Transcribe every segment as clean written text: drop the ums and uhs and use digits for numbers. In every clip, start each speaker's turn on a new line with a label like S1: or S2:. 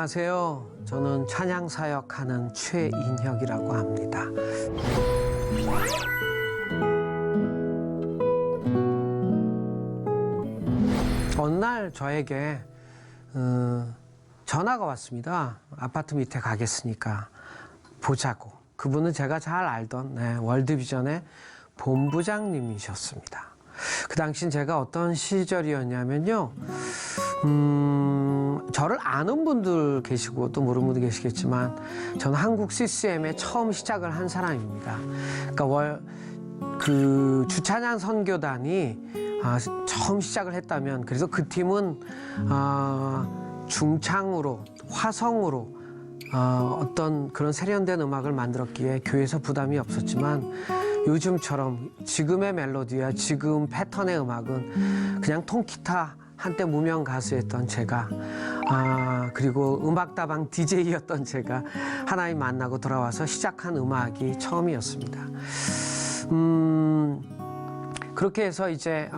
S1: 안녕하세요. 저는 찬양 사역하는 최인혁이라고 합니다. 어느 날 저에게 전화가 왔습니다. 아파트 밑에 가겠으니까 보자고. 그분은 제가 잘 알던 월드비전의 본부장님이셨습니다. 그 당시 제가 어떤 시절이었냐면요. 저를 아는 분들 계시고 또 모르는 분들 계시겠지만 저는 한국 CCM에 처음 시작을 한 사람입니다. 그러니까 그 주찬양 선교단이 처음 시작을 했다면 그래서 그 팀은 중창으로 화성으로 어떤 그런 세련된 음악을 만들었기에 교회에서 부담이 없었지만 요즘처럼 지금의 멜로디와 지금 패턴의 음악은 그냥 통기타 한때 무명 가수였던 제가 그리고 음악다방 DJ였던 제가 하나님 만나고 돌아와서 시작한 음악이 처음이었습니다. 그렇게 해서 이제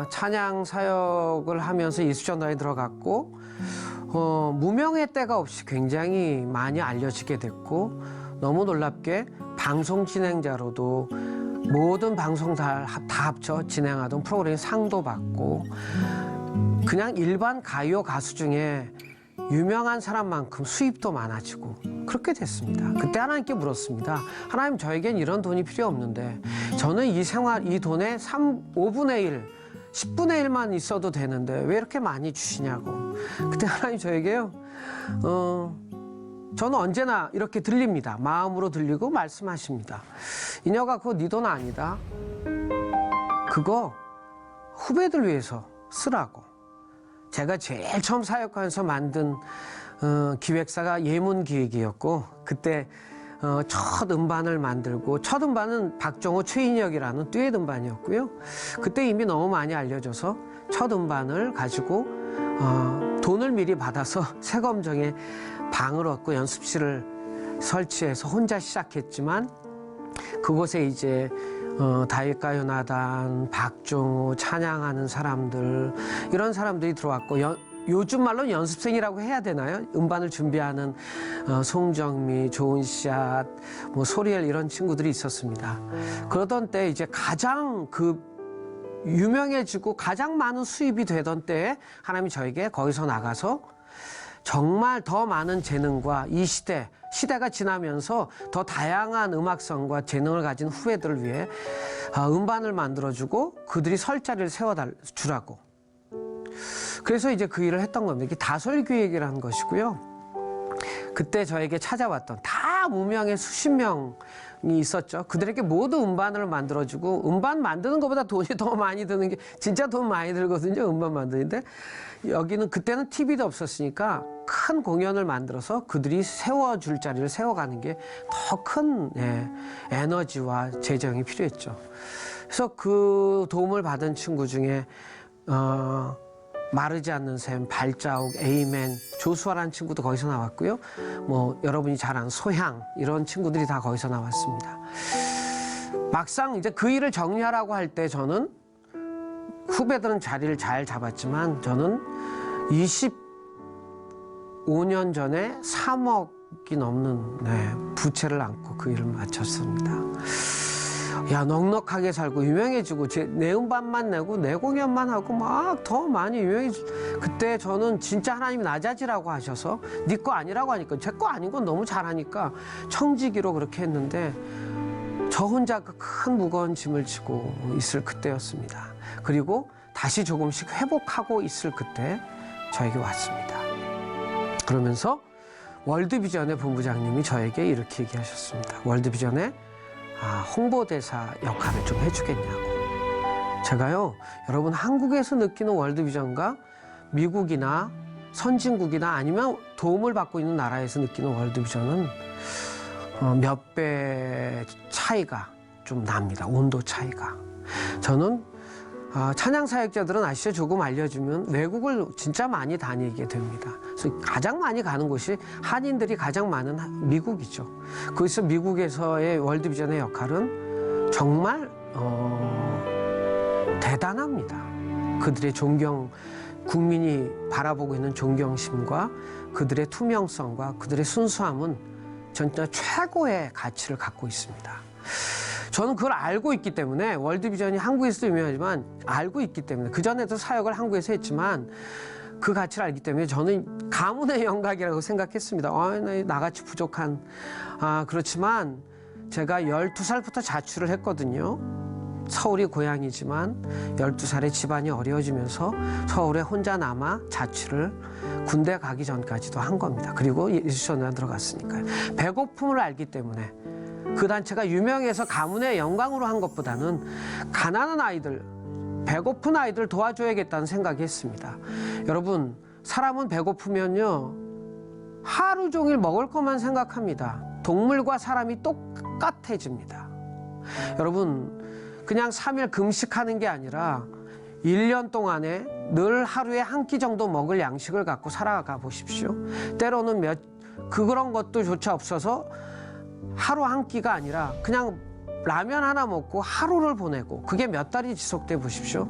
S1: 찬양 사역을 하면서 예수전도에 들어갔고 무명의 때가 없이 굉장히 많이 알려지게 됐고 너무 놀랍게 방송 진행자로도 모든 방송 다 합쳐 진행하던 프로그램 상도 받고 그냥 일반 가요 가수 중에 유명한 사람만큼 수입도 많아지고 그렇게 됐습니다. 그때 하나님께 물었습니다. 하나님, 저에겐 이런 돈이 필요 없는데 저는 이 돈의 5분의 1, 10분의 1만 있어도 되는데 왜 이렇게 많이 주시냐고. 그때 하나님 저에게요. 저는 언제나 이렇게 들립니다. 마음으로 들리고 말씀하십니다. 인혁아, 그거 네 돈 아니다. 그거 후배들 위해서 쓰라고. 제가 제일 처음 사역하면서 만든 기획사가 예문기획이었고 그때 첫 음반을 만들고 첫 음반은 박정호 최인혁이라는 듀엣 음반이었고요. 그때 이미 너무 많이 알려져서 첫 음반을 가지고 돈을 미리 받아서 세검정에 방을 얻고 연습실을 설치해서 혼자 시작했지만 그곳에 이제 다윗가요나단, 박종호, 찬양하는 사람들 이런 사람들이 들어왔고 요즘 말로 연습생이라고 해야 되나요? 음반을 준비하는 송정미, 조은샷, 소리엘 이런 친구들이 있었습니다. 그러던 때 이제 가장 유명해지고 가장 많은 수입이 되던 때에 하나님이 저에게 거기서 나가서 정말 더 많은 재능과 이 시대가 지나면서 더 다양한 음악성과 재능을 가진 후배들을 위해 음반을 만들어주고 그들이 설 자리를 세워주라고. 그래서 이제 그 일을 했던 겁니다. 이게 다설기획이라는 것이고요. 그때 저에게 찾아왔던 다 무명의 수십 명이 있었죠. 그들에게 모두 음반을 만들어주고 음반 만드는 것보다 돈이 더 많이 드는 게 진짜 돈 많이 들거든요. 음반 만드는데 여기는 그때는 TV도 없었으니까 큰 공연을 만들어서 그들이 세워줄 자리를 세워가는 게 더 큰 에너지와 재정이 필요했죠. 그래서 그 도움을 받은 친구 중에 마르지 않는 샘, 발자국, 에이맨, 조수아라는 친구도 거기서 나왔고요. 여러분이 잘 아는 소향 이런 친구들이 다 거기서 나왔습니다. 막상 이제 그 일을 정리하라고 할 때 저는 후배들은 자리를 잘 잡았지만 저는 25년 전에 3억이 넘는 부채를 안고 그 일을 마쳤습니다. 넉넉하게 살고 유명해지고 내 음반만 내고 내 공연만 하고 막 더 많이 그때 저는 진짜 하나님이 나자지라고 하셔서 네 거 아니라고 하니까 제 거 아닌 건 너무 잘하니까 청지기로 그렇게 했는데 저 혼자 그 큰 무거운 짐을 지고 있을 그때였습니다. 그리고 다시 조금씩 회복하고 있을 그때 저에게 왔습니다. 그러면서 월드비전의 본부장님이 저에게 이렇게 얘기하셨습니다. 월드비전의 홍보대사 역할을 좀 해주겠냐고. 제가요, 여러분 한국에서 느끼는 월드비전과 미국이나 선진국이나 아니면 도움을 받고 있는 나라에서 느끼는 월드비전은 몇 배 차이가 좀 납니다. 온도 차이가. 저는 찬양 사역자들은 아시죠? 조금 알려주면 외국을 진짜 많이 다니게 됩니다. 그래서 가장 많이 가는 곳이 한인들이 가장 많은 미국이죠. 거기서 미국에서의 월드비전의 역할은 정말 대단합니다. 그들의 국민이 바라보고 있는 존경심과 그들의 투명성과 그들의 순수함은 진짜 최고의 가치를 갖고 있습니다. 저는 그걸 알고 있기 때문에 월드비전이 한국에서도 유명하지만 알고 있기 때문에 그전에도 사역을 한국에서 했지만 그 가치를 알기 때문에 저는 가문의 영광이라고 생각했습니다. 나같이 부족한 그렇지만 제가 12살부터 자취를 했거든요. 서울이 고향이지만 12살에 집안이 어려워지면서 서울에 혼자 남아 자취를 군대 가기 전까지도 한 겁니다. 그리고 예수전에 들어갔으니까요. 배고픔을 알기 때문에 그 단체가 유명해서 가문의 영광으로 한 것보다는 가난한 아이들, 배고픈 아이들 도와줘야겠다는 생각이 했습니다. 여러분, 사람은 배고프면요 하루 종일 먹을 것만 생각합니다. 동물과 사람이 똑같아집니다. 여러분, 그냥 3일 금식하는 게 아니라 1년 동안에 늘 하루에 한 끼 정도 먹을 양식을 갖고 살아가 보십시오. 때로는 그런 것도 조차 없어서 하루 한 끼가 아니라 그냥 라면 하나 먹고 하루를 보내고 그게 몇 달이 지속돼 보십시오.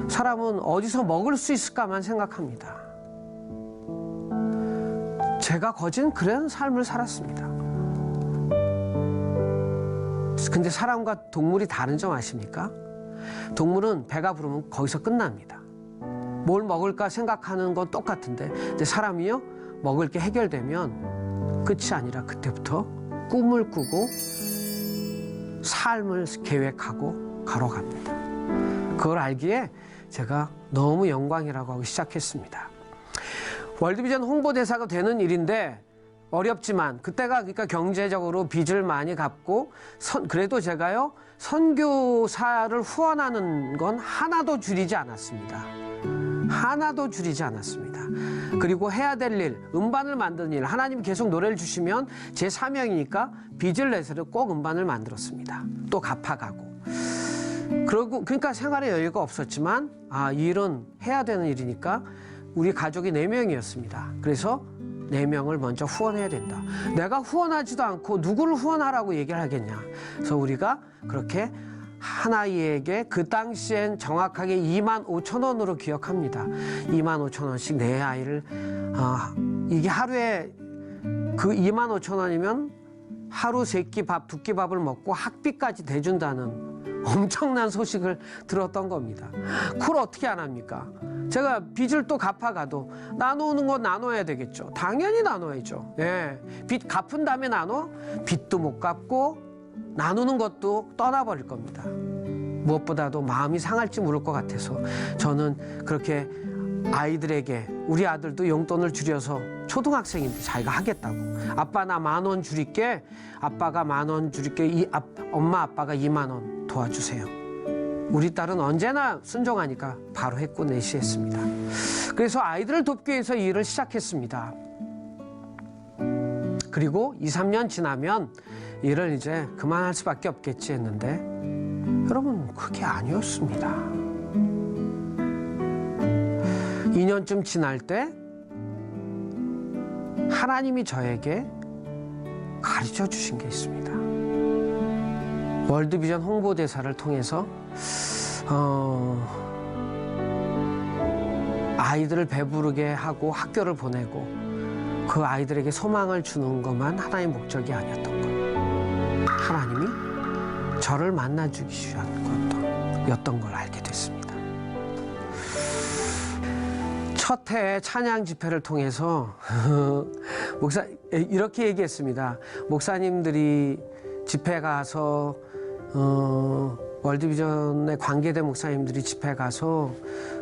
S1: 사람은 어디서 먹을 수 있을까만 생각합니다. 제가 거진 그런 삶을 살았습니다. 근데 사람과 동물이 다른 점 아십니까? 동물은 배가 부르면 거기서 끝납니다. 뭘 먹을까 생각하는 건 똑같은데 근데 사람이요? 먹을 게 해결되면 끝이 아니라 그때부터 꿈을 꾸고 삶을 계획하고 걸어갑니다. 그걸 알기에 제가 너무 영광이라고 하고 시작했습니다. 월드비전 홍보대사가 되는 일인데 어렵지만 그때가 그러니까 경제적으로 빚을 많이 갚고 그래도 제가요 선교사를 후원하는 건 하나도 줄이지 않았습니다. 하나도 줄이지 않았습니다. 그리고 해야 될 일, 음반을 만드는 일, 하나님이 계속 노래를 주시면 제 사명이니까 빚을 내서도 꼭 음반을 만들었습니다. 또 갚아가고. 그러니까 생활에 여유가 없었지만 이 일은 해야 되는 일이니까 우리 가족이 4명이었습니다. 그래서 4명을 먼저 후원해야 된다. 내가 후원하지도 않고 누구를 후원하라고 얘기를 하겠냐. 그래서 우리가 그렇게 한 아이에게 그 당시엔 정확하게 25,000원으로 기억합니다. 25,000원씩 내 아이를 이게 하루에 그 25,000원이면 하루 3끼 밥, 2끼 밥을 먹고 학비까지 대준다는 엄청난 소식을 들었던 겁니다. 그걸 어떻게 안 합니까? 제가 빚을 또 갚아가도 나누는 건 나눠야 되겠죠. 당연히 나눠야죠. 예. 빚 갚은 다음에 나눠? 빚도 못 갚고 나누는 것도 떠나버릴 겁니다. 무엇보다도 마음이 상할지 모를 것 같아서 저는 그렇게 아이들에게 우리 아들도 용돈을 줄여서 초등학생인데 자기가 하겠다고 아빠 나 10,000원 줄일게 아빠가 10,000원 줄일게 엄마 아빠가 20,000원 도와주세요. 우리 딸은 언제나 순종하니까 바로 했고 내시했습니다. 그래서 아이들을 돕기 위해서 이 일을 시작했습니다. 그리고 2, 3년 지나면 일을 이제 그만할 수밖에 없겠지 했는데 여러분 그게 아니었습니다. 2년쯤 지날 때 하나님이 저에게 가르쳐 주신 게 있습니다. 월드비전 홍보대사를 통해서 아이들을 배부르게 하고 학교를 보내고 그 아이들에게 소망을 주는 것만 하나의 목적이 아니었던 것. 하나님이 저를 만나주기 위한 것였던 걸 알게 됐습니다. 첫 해 찬양 집회를 통해서 이렇게 얘기했습니다. 목사님들이 집회 가서 월드비전에 관계된 목사님들이 집회 가서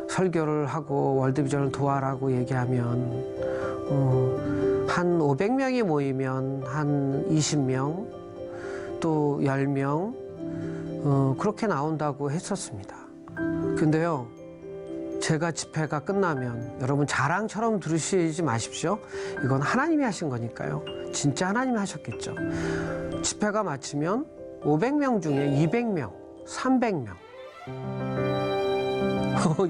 S1: 설교를 하고 월드비전을 도와라고 얘기하면 한 500명이 모이면 한 20명 또 10명 그렇게 나온다고 했었습니다. 근데요 제가 집회가 끝나면 여러분 자랑처럼 들으시지 마십시오. 이건 하나님이 하신 거니까요. 진짜 하나님이 하셨겠죠. 집회가 마치면 500명 중에 200명, 300명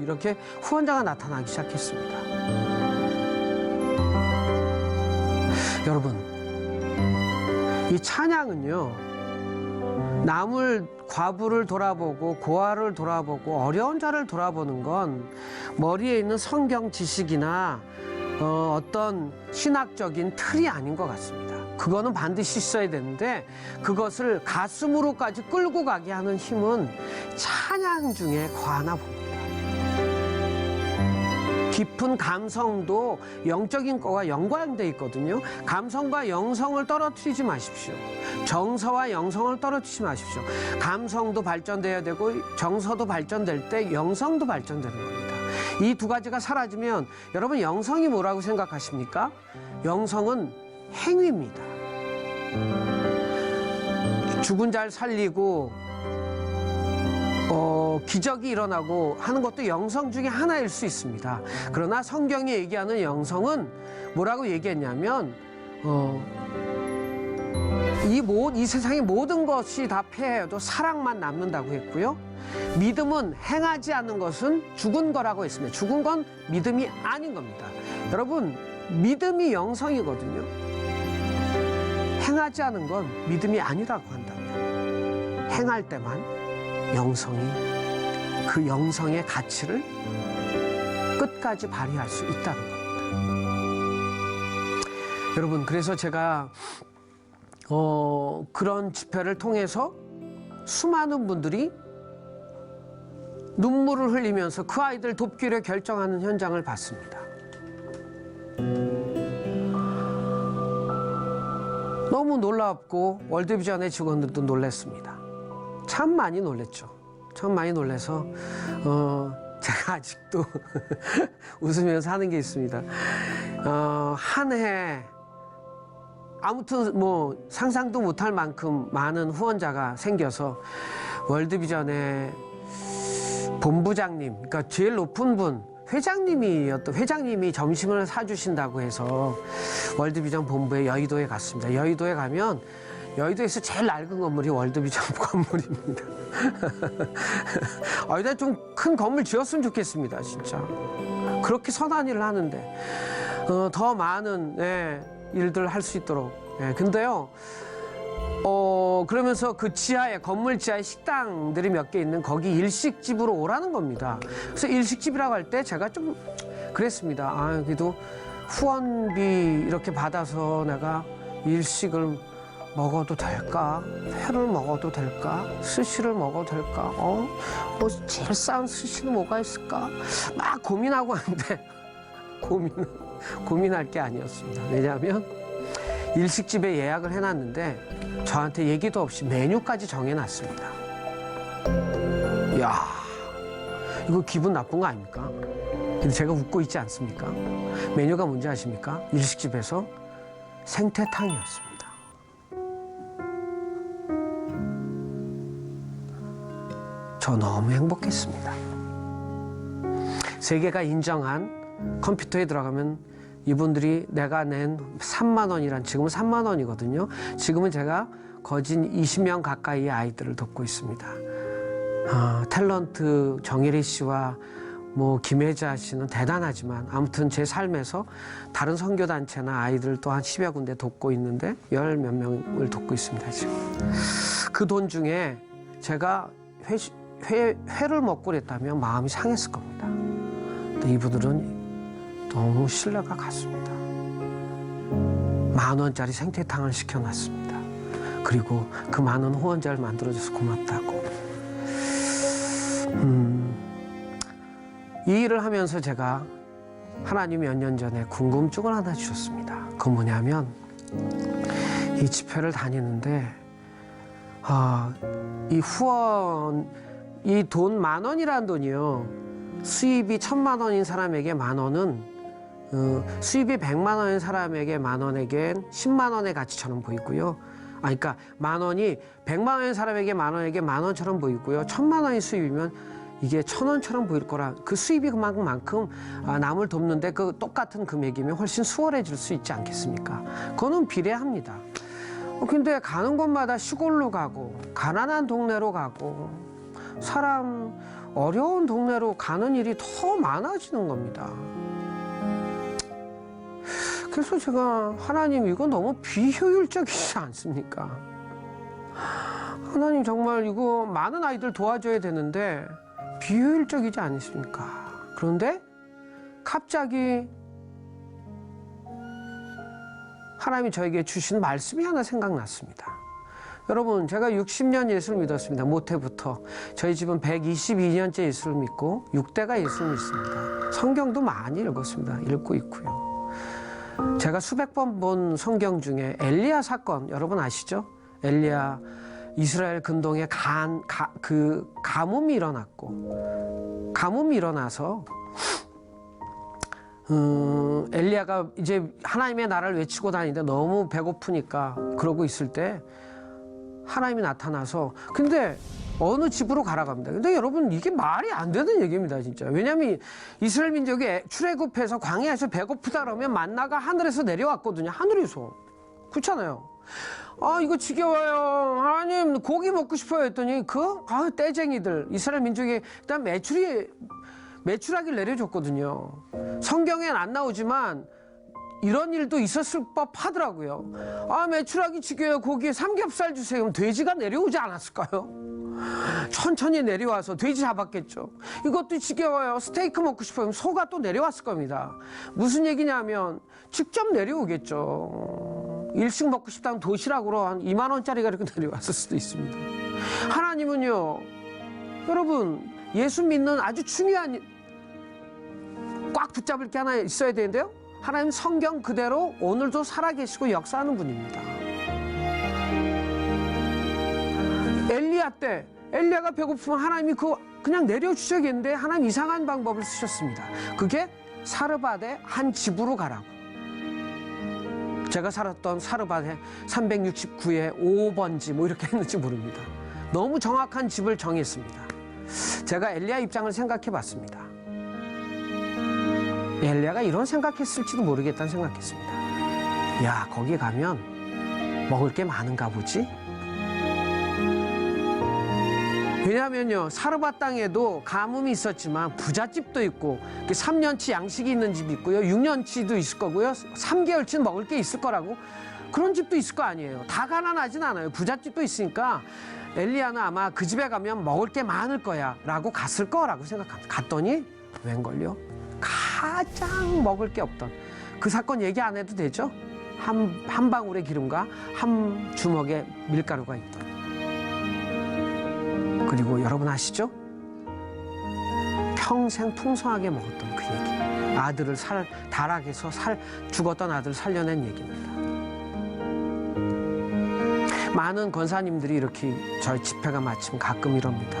S1: 이렇게 후원자가 나타나기 시작했습니다. 여러분 이 찬양은요 남을 과부를 돌아보고 고아를 돌아보고 어려운 자를 돌아보는 건 머리에 있는 성경 지식이나 어떤 신학적인 틀이 아닌 것 같습니다. 그거는 반드시 있어야 되는데 그것을 가슴으로까지 끌고 가게 하는 힘은 찬양 중에 거하나 봅니다. 깊은 감성도 영적인 거와 연관되어 있거든요. 감성과 영성을 떨어뜨리지 마십시오. 정서와 영성을 떨어뜨리지 마십시오. 감성도 발전돼야 되고 정서도 발전될 때 영성도 발전되는 겁니다. 이 두 가지가 사라지면 여러분 영성이 뭐라고 생각하십니까? 영성은 행위입니다. 죽은 자를 살리고 기적이 일어나고 하는 것도 영성 중에 하나일 수 있습니다. 그러나 성경이 얘기하는 영성은 뭐라고 얘기했냐면 이 세상의 모든 것이 다 패해도 사랑만 남는다고 했고요. 믿음은 행하지 않는 것은 죽은 거라고 했습니다. 죽은 건 믿음이 아닌 겁니다. 여러분, 믿음이 영성이거든요. 행하지 않은 건 믿음이 아니라고 한다면 행할 때만 영성이 그 영성의 가치를 끝까지 발휘할 수 있다는 겁니다. 여러분, 그래서 제가 그런 집회를 통해서 수많은 분들이 눈물을 흘리면서 그 아이들 돕기로 결정하는 현장을 봤습니다. 너무 놀랍고 월드비전의 직원들도 놀랐습니다. 참 많이 놀랬죠. 참 많이 놀라서 제가 아직도 웃으면서 하는 게 있습니다. 한 해 아무튼 뭐 상상도 못할 만큼 많은 후원자가 생겨서 월드비전의 본부장님, 그러니까 제일 높은 분, 회장님이 점심을 사주신다고 해서 월드비전 본부에 여의도에 갔습니다. 여의도에 가면 여의도에서 제일 낡은 건물이 월드비전 건물입니다. 여기다 좀 큰 건물 지었으면 좋겠습니다, 진짜. 그렇게 선한 일을 하는데 더 많은 일들 할 수 있도록. 근데요, 그러면서 그 지하에 건물 지하에 식당들이 몇 개 있는 거기 일식집으로 오라는 겁니다. 그래서 일식집이라고 할 때 제가 좀 그랬습니다. 그래도 후원비 이렇게 받아서 내가 일식을 먹어도 될까? 회를 먹어도 될까? 스시를 먹어도 될까? 뭐 제일 싼 스시는 뭐가 있을까? 막 고민하고 하는데 고민할 게 아니었습니다. 왜냐하면 일식집에 예약을 해놨는데 저한테 얘기도 없이 메뉴까지 정해놨습니다. 이야, 이거 기분 나쁜 거 아닙니까? 근데 제가 웃고 있지 않습니까? 메뉴가 뭔지 아십니까? 일식집에서 생태탕이었습니다. 저 너무 행복했습니다. 세계가 인정한 컴퓨터에 들어가면 이분들이 내가 낸 3만 원이란, 지금은 3만 원이거든요. 지금은 제가 거진 20명 가까이의 아이들을 돕고 있습니다. 탤런트 정혜리 씨와 김혜자 씨는 대단하지만 아무튼 제 삶에서 다른 선교단체나 아이들 또 한 10여 군데 돕고 있는데 10몇 명을 돕고 있습니다, 지금. 그 돈 중에 제가 회를 먹고 그랬다면 마음이 상했을 겁니다. 근데 이분들은 너무 신뢰가 갔습니다. 10,000원짜리 생태탕을 시켜놨습니다. 그리고 그 많은 후원자를 만들어줘서 고맙다고. 이 일을 하면서 제가 하나님이 몇 년 전에 궁금증을 하나 주셨습니다. 그건 뭐냐면 이 집회를 다니는데 이 후원, 이 돈 10,000원이라는 돈이요. 수입이 1,000만 원인 사람에게 10,000원은 수입이 100만 원인 사람에게 10,000원에겐 10만 원의 가치처럼 보이고요. 그러니까 10,000원이 100만 원인 사람에게 10,000원에게 10,000원처럼 보이고요. 1,000만 원이 수입이면 이게 1,000원처럼 보일 거라. 그 수입이 그만큼 남을 돕는데 그 똑같은 금액이면 훨씬 수월해질 수 있지 않겠습니까? 그거는 비례합니다. 근데 가는 곳마다 시골로 가고 가난한 동네로 가고 사람 어려운 동네로 가는 일이 더 많아지는 겁니다. 그래서 제가 하나님, 이거 너무 비효율적이지 않습니까? 하나님 정말 이거 많은 아이들 도와줘야 되는데 비효율적이지 않으십니까? 그런데 갑자기 하나님이 저에게 주신 말씀이 하나 생각났습니다. 여러분, 제가 60년 예수를 믿었습니다. 모태부터. 저희 집은 122년째 예수를 믿고 6대가 예수를 믿습니다. 성경도 많이 읽었습니다. 읽고 있고요. 제가 수백 번 본 성경 중에 엘리야 사건, 여러분 아시죠? 엘리야 이스라엘 근동에 가뭄이 일어났고, 가뭄이 일어나서 엘리야가 이제 하나님의 나라를 외치고 다니는데 너무 배고프니까 그러고 있을 때 하나님이 나타나서, 근데 어느 집으로 가라고 합니다. 근데 여러분, 이게 말이 안 되는 얘기입니다, 진짜. 왜냐하면 이스라엘 민족이 출애굽해서 광야에서 배고프다 그러면 만나가 하늘에서 내려왔거든요. 하늘에서. 그렇잖아요. 아, 이거 지겨워요. 하나님, 고기 먹고 싶어요. 했더니 떼쟁이들, 이스라엘 민족이 일단 메추라기를 내려줬거든요. 성경엔 안 나오지만 이런 일도 있었을 법하더라고요. 아, 메추라기 지겨워요. 고기에 삼겹살 주세요. 그럼 돼지가 내려오지 않았을까요? 천천히 내려와서 돼지 잡았겠죠. 이것도 지겨워요. 스테이크 먹고 싶어요. 그럼 소가 또 내려왔을 겁니다. 무슨 얘기냐면 직접 내려오겠죠. 일식 먹고 싶다면 도시락으로 한 2만 원짜리가 이렇게 내려왔을 수도 있습니다. 하나님은요, 여러분, 예수 믿는 아주 중요한, 꽉 붙잡을 게 하나 있어야 되는데요. 하나님 성경 그대로 오늘도 살아계시고 역사하는 분입니다. 엘리야 때 엘리야가 배고프면 하나님이 그냥 내려주셔야겠는데 하나님 이상한 방법을 쓰셨습니다. 그게 사르밧의 한 집으로 가라고. 제가 살았던 사르밧의 369의 5번지 뭐 이렇게 했는지 모릅니다. 너무 정확한 집을 정했습니다. 제가 엘리야 입장을 생각해 봤습니다. 엘리야가 이런 생각했을지도 모르겠다는 생각했습니다. 야, 거기 가면 먹을 게 많은가 보지? 왜냐하면요, 사르밧 땅에도 가뭄이 있었지만 부잣집도 있고 3년치 양식이 있는 집이 있고요, 6년치도 있을 거고요, 3개월치는 먹을 게 있을 거라고, 그런 집도 있을 거 아니에요. 다 가난하진 않아요. 부잣집도 있으니까 엘리야는 아마 그 집에 가면 먹을 게 많을 거야 라고 갔을 거라고 생각합니다. 갔더니 웬걸요? 가장 먹을 게 없던, 그 사건 얘기 안 해도 되죠? 한 방울의 기름과 한 주먹의 밀가루가 있던. 그리고 여러분 아시죠? 평생 풍성하게 먹었던 그 얘기. 아들을 다락에서 죽었던 아들을 살려낸 얘기입니다. 많은 권사님들이 이렇게 저희 집회가 마치면 가끔 이럽니다.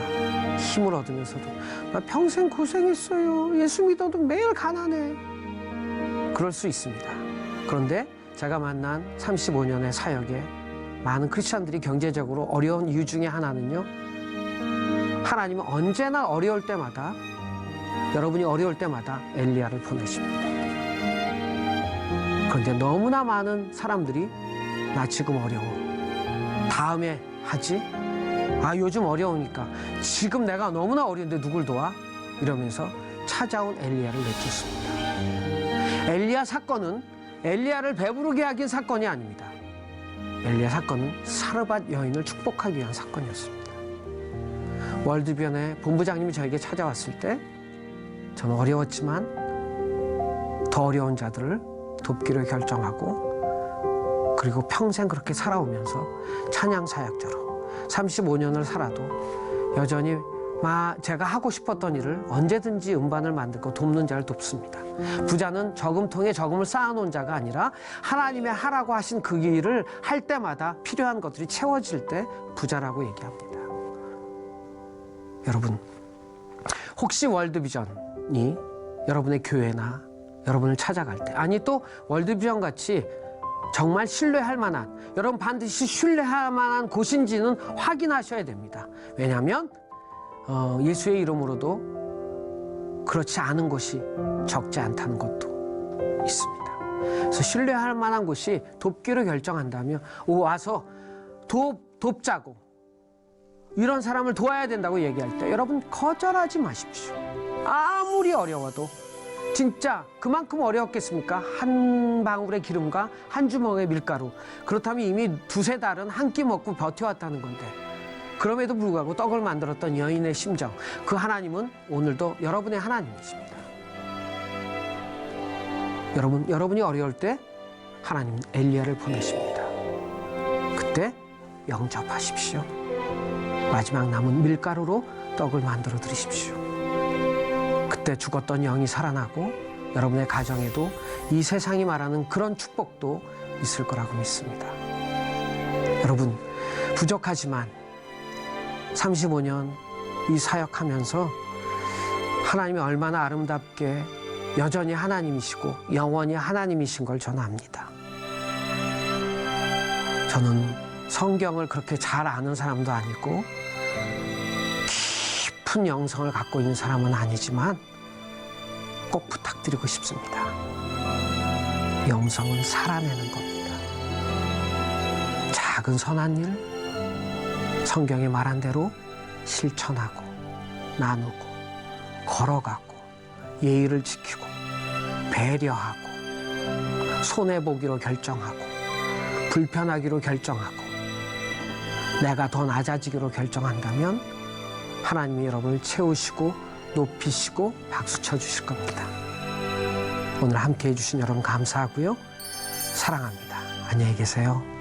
S1: 힘을 얻으면서도 나 평생 고생했어요. 예수 믿어도 매일 가난해. 그럴 수 있습니다. 그런데 제가 만난 35년의 사역에 많은 크리스찬들이 경제적으로 어려운 이유 중에 하나는요, 하나님은 언제나 어려울 때마다, 여러분이 어려울 때마다 엘리야를 보내십니다. 그런데 너무나 많은 사람들이 나 지금 어려워, 다음에 하지? 아, 요즘 어려우니까, 지금 내가 너무나 어려운데 누굴 도와? 이러면서 찾아온 엘리야를 내쫓습니다. 엘리야 사건은 엘리야를 배부르게 하기 위한 사건이 아닙니다. 엘리야 사건은 사르밧 여인을 축복하기 위한 사건이었습니다. 월드비전의 본부장님이 저에게 찾아왔을 때 저는 어려웠지만 더 어려운 자들을 돕기로 결정하고, 그리고 평생 그렇게 살아오면서 찬양 사역자로 35년을 살아도 여전히 제가 하고 싶었던 일을 언제든지 음반을 만들고 돕는 자를 돕습니다. 부자는 저금통에 저금을 쌓아놓은 자가 아니라 하나님의 하라고 하신 그 일을 할 때마다 필요한 것들이 채워질 때 부자라고 얘기합니다. 여러분, 혹시 월드비전이 여러분의 교회나 여러분을 찾아갈 때, 아니 또 월드비전 같이 정말 신뢰할 만한, 여러분 반드시 신뢰할 만한 곳인지는 확인하셔야 됩니다. 왜냐하면 예수의 이름으로도 그렇지 않은 곳이 적지 않다는 것도 있습니다. 그래서 신뢰할 만한 곳이 돕기로 결정한다면 와서 돕자고, 이런 사람을 도와야 된다고 얘기할 때 여러분 거절하지 마십시오. 아무리 어려워도. 진짜 그만큼 어려웠겠습니까? 한 방울의 기름과 한 주먹의 밀가루. 그렇다면 이미 두세 달은 한 끼 먹고 버텨왔다는 건데 그럼에도 불구하고 떡을 만들었던 여인의 심정, 그 하나님은 오늘도 여러분의 하나님이십니다. 여러분이 어려울 때 하나님 엘리야를 보내십니다. 그때 영접하십시오. 마지막 남은 밀가루로 떡을 만들어 드리십시오. 그때 죽었던 영이 살아나고 여러분의 가정에도 이 세상이 말하는 그런 축복도 있을 거라고 믿습니다. 여러분, 부족하지만 35년 이 사역하면서 하나님이 얼마나 아름답게 여전히 하나님이시고 영원히 하나님이신 걸 저는 압니다. 저는 성경을 그렇게 잘 아는 사람도 아니고 깊은 영성을 갖고 있는 사람은 아니지만 꼭 부탁드리고 싶습니다. 영성은 살아내는 겁니다. 작은 선한 일, 성경에 말한 대로 실천하고 나누고 걸어가고 예의를 지키고 배려하고 손해보기로 결정하고 불편하기로 결정하고 내가 더 낮아지기로 결정한다면 하나님이 여러분을 채우시고 높이시고 박수 쳐주실 겁니다. 오늘 함께해 주신 여러분 감사하고요. 사랑합니다. 안녕히 계세요.